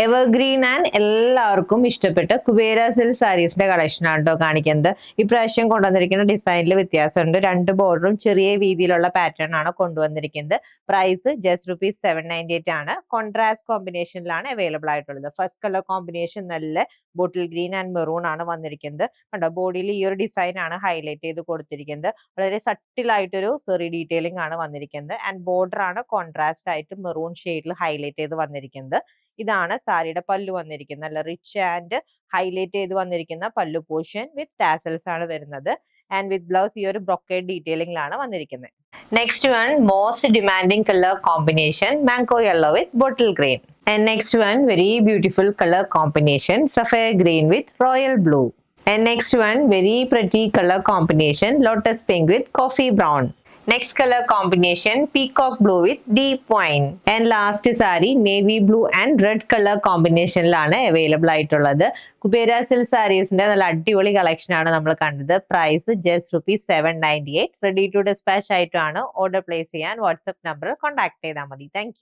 Evergreen and എല്ലാവർക്കും ഇഷ്ടപ്പെട്ട Kubera silk സാരീസിന്റെ collection ആണ് കേട്ടോ കാണിക്കുന്നത്. ഇപ്രാവശ്യം കൊണ്ടുവന്നിരിക്കുന്ന ഡിസൈനിൽ വ്യത്യാസമുണ്ട്. രണ്ട് ബോർഡറും ചെറിയ രീതിയിലുള്ള പാറ്റേൺ ആണ് കൊണ്ടുവന്നിരിക്കുന്നത്. പ്രൈസ് ജസ്റ്റ് ₹798 ആണ്. കോൺട്രാസ്റ്റ് കോമ്പിനേഷനിലാണ് അവൈലബിൾ ആയിട്ടുള്ളത്. ഫസ്റ്റ് കളർ കോമ്പിനേഷൻ നല്ല ബോട്ടിൽ ഗ്രീൻ ആൻഡ് മെറൂൺ ആണ് വന്നിരിക്കുന്നത്. കണ്ടോ, ബോഡിയിൽ ഈ ഒരു ഡിസൈൻ ആണ് ഹൈലൈറ്റ് ചെയ്ത് കൊടുത്തിരിക്കുന്നത്. വളരെ സട്ടിലായിട്ടൊരു സെറി ഡീറ്റെയിലിംഗ് ആണ് വന്നിരിക്കുന്നത്. ആൻഡ് ബോർഡർ ആണ് കോൺട്രാസ്റ്റ് ആയിട്ട് മെറൂൺ ഷെയ്ഡിൽ ഹൈലൈറ്റ് ചെയ്ത് വന്നിരിക്കുന്നത്. ഇതാണ് സാരിയുടെ പല്ലു വന്നിരിക്കുന്നത്. നല്ല റിച്ച് ആൻഡ് ഹൈലൈറ്റ് ചെയ്ത് വന്നിരിക്കുന്ന പല്ലു പോർഷൻ വിത്ത് ടാസൽസ് ആണ് വരുന്നത്. ആൻഡ് വിത്ത് ബ്ലൗസ് ഈ ഒരു ബ്രൊക്കേഡ് ഡീറ്റെയിലിംഗിലാണ് വന്നിരിക്കുന്നത്. Next one most demanding colour combination mango yellow with bottle green. And next one very beautiful color combination sapphire green with royal blue. And next one very pretty color combination lotus pink with coffee brown. Next color combination peacock blue with deep wine. And last saree navy blue and red color combination ലാണ് available ആയിട്ടുള്ളത്. Kubera silk സാരീസിന്റെ നല്ല അടിപൊളി collection ആണ് നമ്മൾ കണ്ടത്. Price just ₹798. Ready to dispatch ആയിട്ടാണ്. Order place ചെയ്യാൻ WhatsApp number contact ചെയ്താൽ മതി. താങ്ക്